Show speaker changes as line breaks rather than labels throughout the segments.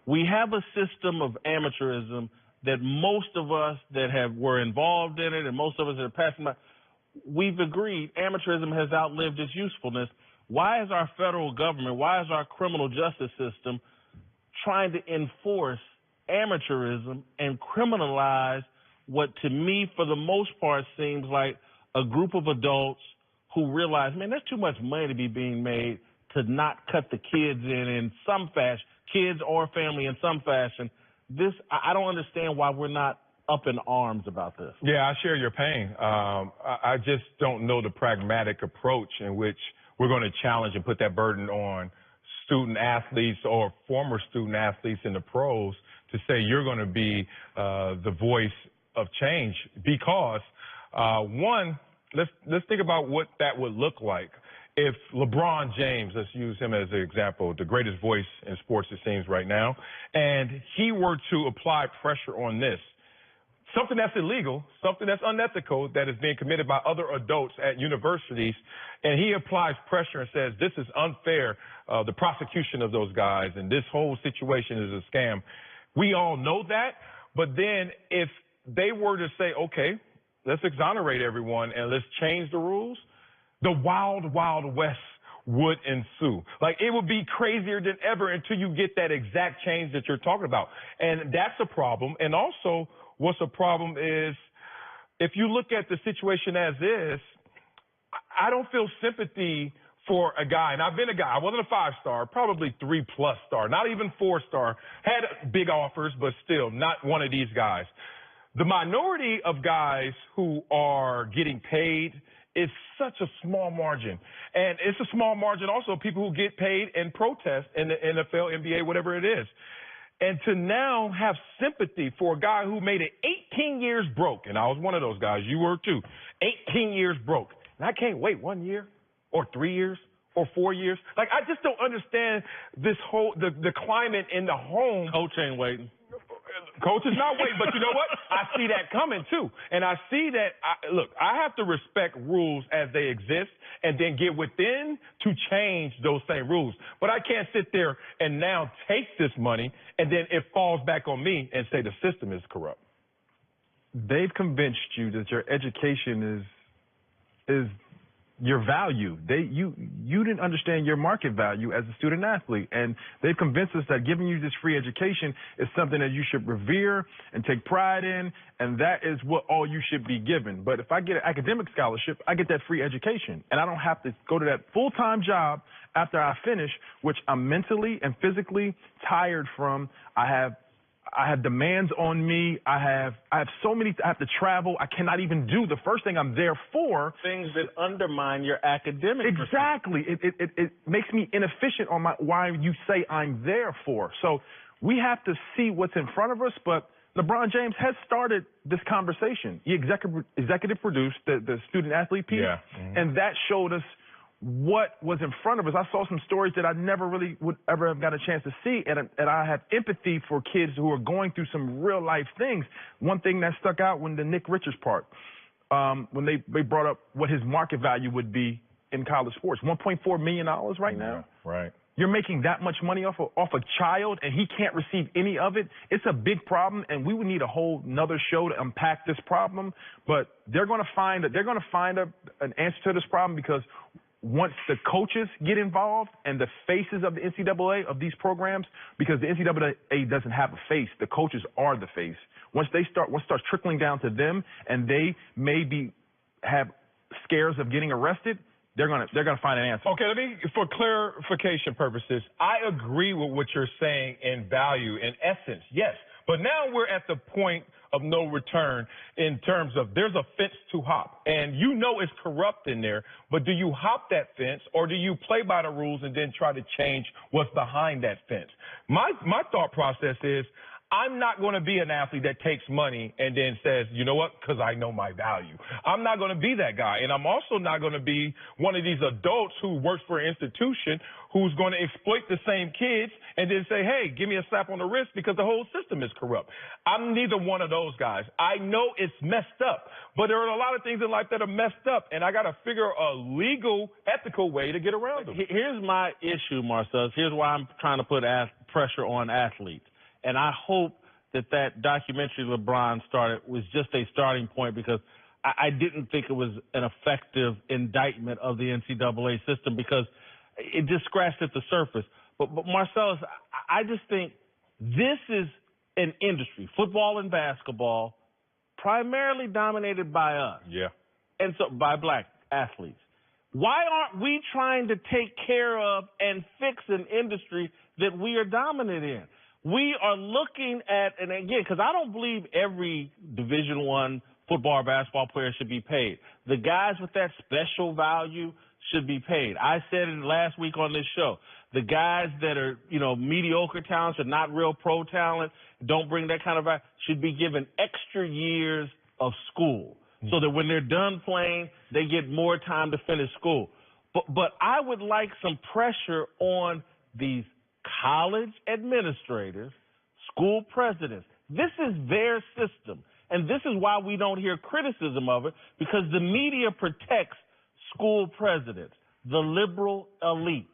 We have a system of amateurism that most of us that were involved in it and most of us that are passing by, we've agreed amateurism has outlived its usefulness. Why is our federal government, why is our criminal justice system trying to enforce amateurism and criminalize what to me for the most part seems like a group of adults who realize, man, there's too much money to be being made to not cut the kids in some fashion, kids or family in some fashion. I don't understand why we're not up in arms about this.
Yeah, I share your pain. I just don't know the pragmatic approach in which we're going to challenge and put that burden on student athletes or former student athletes in the pros to say you're going to be the voice of change because, one, let's think about what that would look like. If LeBron James, let's use him as an example, the greatest voice in sports it seems right now, and he were to apply pressure on this, something that's illegal, something that's unethical that is being committed by other adults at universities, and he applies pressure and says this is unfair, the prosecution of those guys, and this whole situation is a scam. We all know that, but then if they were to say, okay, let's exonerate everyone and let's change the rules, the wild, wild west would ensue. Like, it would be crazier than ever until you get that exact change that you're talking about. And that's a problem. And also, what's a problem is if you look at the situation as is, I don't feel sympathy for a guy. And I've been a guy. I wasn't a 5-star, probably 3+ star, not even 4-star. Had big offers, but still not one of these guys. The minority of guys who are getting paid is such a small margin. And it's a small margin also of people who get paid and protest in the NFL, NBA, whatever it is. And to now have sympathy for a guy who made it 18 years broke, and I was one of those guys, you were too, 18 years broke. And I can't wait 1 year or 3 years or 4 years. Like, I just don't understand this whole, the climate in the home.
Coach ain't waiting.
Coach is not waiting, but you know what? I see that coming, too. And I see that, look, I have to respect rules as they exist and then get within to change those same rules. But I can't sit there and now take this money and then it falls back on me and say the system is corrupt.
They've convinced you that your education is your value. You didn't understand your market value as a student athlete, and they've convinced us that giving you this free education is something that you should revere and take pride in, and that is what all you should be given. But if I get an academic scholarship, I get that free education, and I don't have to go to that full-time job after I finish, which I'm mentally and physically tired from. I have demands on me. I have so many. I have to travel. I cannot even do the first thing I'm there for.
Things that undermine your academic.
Exactly. It makes me inefficient on why you say I'm there for. So we have to see what's in front of us. But LeBron James has started this conversation. He executive produced the student athlete piece, and that showed us what was in front of us. I saw some stories that I never really would ever have got a chance to see, and I have empathy for kids who are going through some real life things. One thing that stuck out when the Nick Richards part, when they brought up what his market value would be in college sports, $1.4 million right now.
Right.
You're making that much money off a child, and he can't receive any of it. It's a big problem, and we would need a whole nother show to unpack this problem. But they're going to find an answer to this problem, because once the coaches get involved and the faces of the NCAA of these programs, because the NCAA doesn't have a face, the coaches are the face. Once it starts trickling down to them, and they maybe have scares of getting arrested, they're gonna find an answer.
Okay, for clarification purposes, I agree with what you're saying in value, in essence, yes. But now we're at the point of no return in terms of there's a fence to hop. And you know it's corrupt in there, but do you hop that fence, or do you play by the rules and then try to change what's behind that fence? My thought process is, I'm not going to be an athlete that takes money and then says, you know what, because I know my value. I'm not going to be that guy. And I'm also not going to be one of these adults who works for an institution who's going to exploit the same kids and then say, hey, give me a slap on the wrist because the whole system is corrupt. I'm neither one of those guys. I know it's messed up, but there are a lot of things in life that are messed up, and I got to figure a legal, ethical way to get around them.
Here's my issue, Marcellus. Here's why I'm trying to put pressure on athletes. And I hope that documentary LeBron started was just a starting point, because I didn't think it was an effective indictment of the NCAA system, because it just scratched at the surface. But Marcellus, I just think this is an industry, football and basketball, primarily dominated by us.
Yeah.
And so by black athletes. Why aren't we trying to take care of and fix an industry that we are dominant in? We are looking at, and again, because I don't believe every Division I football or basketball player should be paid. The guys with that special value should be paid. I said it last week on this show. The guys that are, mediocre talents, are not real pro talent, don't bring that kind of value, should be given extra years of school, so that when they're done playing, they get more time to finish school. But I would like some pressure on these college administrators, school presidents. This is their system, and this is why we don't hear criticism of it, because the media protects school presidents, the liberal elite.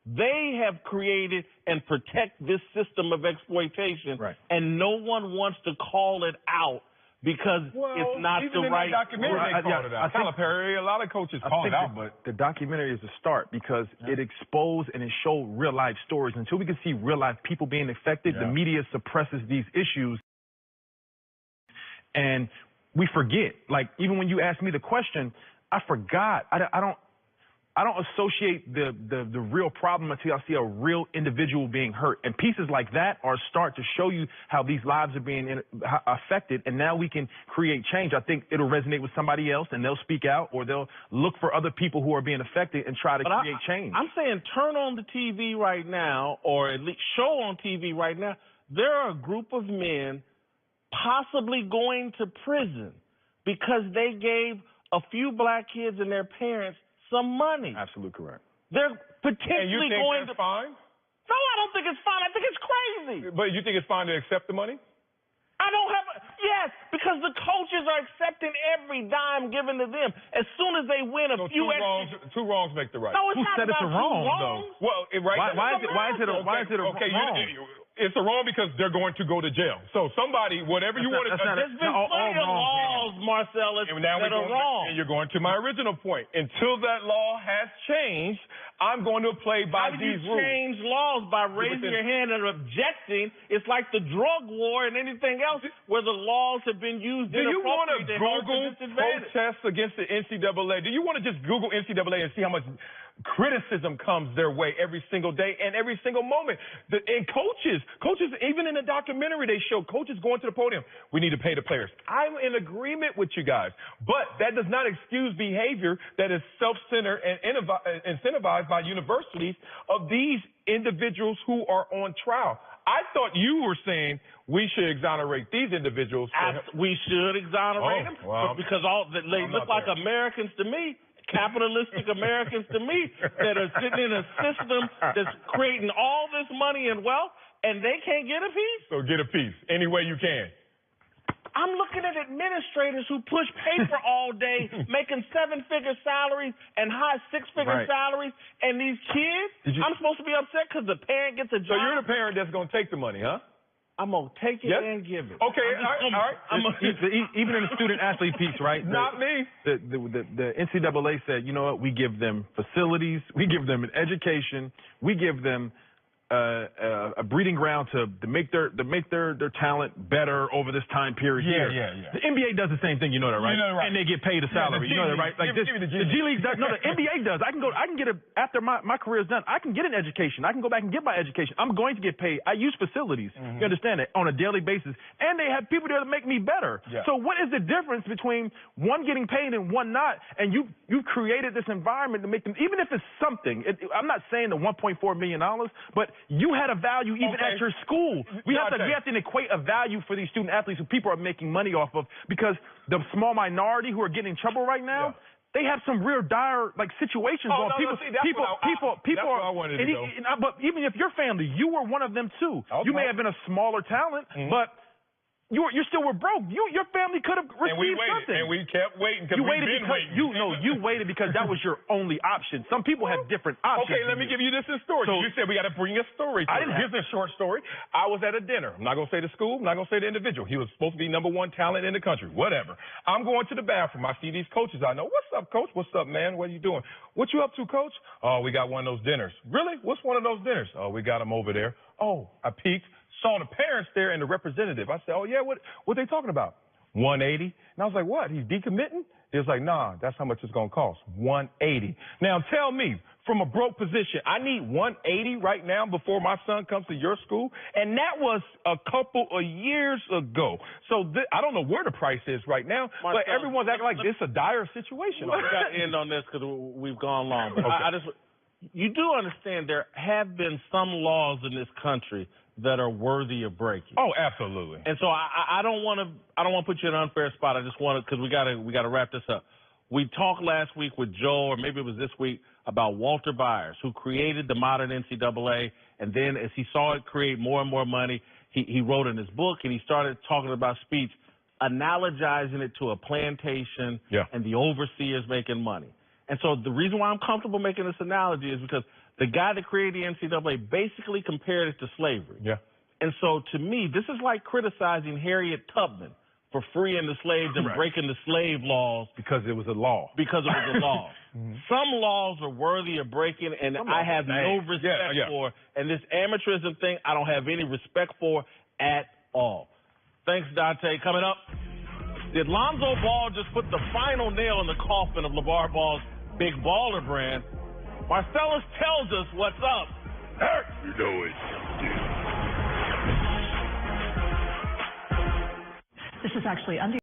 They have created and protect this system of exploitation,
right,
and no one wants to call it out, because it's not the right.
Documentary, they called it out. Calipari, a lot of coaches call it out, but
the documentary is a start, because it exposed and it showed real life stories. Until we can see real life people being affected, the media suppresses these issues, and we forget. Like, even when you asked me the question, I forgot. I don't associate the real problem until I see a real individual being hurt. And pieces like that are a start to show you how these lives are being affected, and now we can create change. I think it'll resonate with somebody else, and they'll speak out, or they'll look for other people who are being affected and try to create change.
I'm saying turn on the TV right now, or at least show on TV right now, there are a group of men possibly going to prison because they gave a few black kids and their parents some money.
Absolutely correct.
They're potentially
and you think
going
that's
to.
fine?
No, I don't think it's fine. I think it's crazy.
But you think it's fine to accept the money?
I don't have. Yes, because the coaches are accepting every dime given to them. As soon as they win a few
two wrongs make the right.
No, it's
Who
not
said it's a
about
wrong,
two wrongs.
though?
Well,
Why is it a wrong?
It's a wrong because they're going to go to jail. So somebody, whatever you want to...
There's been plenty of laws, Marcellus, that are wrong.
And you're going to my original point. Until that law has changed, I'm going to play by these rules.
How do you change laws? By raising your hand and objecting? It's like the drug war and anything else where the laws have been used
inappropriately. Do you want to Google protests against the NCAA? Do you want to just Google NCAA and see how much criticism comes their way every single day and every single moment? And coaches, even in the documentary they show coaches going to the podium, we need to pay the players. I'm in agreement with you guys, but that does not excuse behavior that is self-centered and incentivized by universities of these individuals who are on trial. I thought you were saying we should exonerate these individuals.
We should exonerate them because they look like Americans to me. Capitalistic Americans to me that are sitting in a system that's creating all this money and wealth, and they can't get a piece?
So get a piece any way you can.
I'm looking at administrators who push paper all day, making seven-figure salaries and high six-figure salaries, and these kids, I'm supposed to be upset because the parent gets a job?
So you're the parent that's going to take the money, huh?
I'm going to take it and give it.
Okay, all right.
Even in the student-athlete piece, right?
Not me.
The NCAA said, you know what, we give them facilities, we give them an education, we give them a breeding ground to make their talent better over this time period here.
Yeah.
The NBA does the same thing, you know that, right? And they get paid a salary, you know that, right? Like the G League does. No, the NBA does. I can get after my career is done, I can get an education. I can go back and get my education. I'm going to get paid. I use facilities. You understand that, on a daily basis, and they have people there to make me better. So what is the difference between one getting paid and one not? And you've created this environment to make them, even if it's something. I'm not saying the $1.4 million, but you had a value even at your school. We have to equate a value for these student athletes who people are making money off of, because the small minority who are getting in trouble right now, they have some real dire situations. People are. But even if your family, you were one of them too. You may have been a smaller talent, but you still were broke. Your family could have received
And we waited,
something.
and we kept waiting because
You
we've
waited
been
because
waiting.
you waited because that was your only option. Some people have different options.
Okay, let me give you this story.
So-
You said we got to bring a story.
I didn't have-
Here's a short story. I was at a dinner. I'm not going to say the school. I'm not going to say the individual. He was supposed to be #1 talent in the country. Whatever. I'm going to the bathroom. I see these coaches I know. What's up, coach? What's up, man? What are you doing? What you up to, coach? Oh, we got one of those dinners. Really? What's one of those dinners? Oh, we got them over there. Oh, I peeked, saw the parents there and the representative. I said, oh, yeah, what they talking about? 180. And I was like, what? He's decommitting? He was like, nah, that's how much it's going to cost. 180. Now tell me, from a broke position, I need 180 right now before my son comes to your school? And that was a couple of years ago. So I don't know where the price is right now, but everyone's acting like this is a dire situation.
We got to end on this because we've gone long. But
Okay.
you do understand there have been some laws in this country that are worthy of breaking.
Oh, absolutely.
And so I don't want to put you in an unfair spot. I just want to, because we got to wrap this up. We talked last week with Joe, or maybe it was this week, about Walter Byers, who created the modern NCAA, and then as he saw it create more and more money, he wrote in his book and he started talking about speech, analogizing it to a plantation and the overseers making money. And so the reason why I'm comfortable making this analogy is because the guy that created the NCAA basically compared it to slavery.
Yeah.
And so to me, this is like criticizing Harriet Tubman for freeing the slaves and breaking the slave laws.
because it was a law.
Because it was a law. Some laws are worthy of breaking, and I have no respect for. And this amateurism thing, I don't have any respect for at all. Thanks, Dante. Coming up, did Lonzo Ball just put the final nail in the coffin of LeVar Ball's Big Baller brand? Marcellus tells us what's up.
You know it.
This is actually under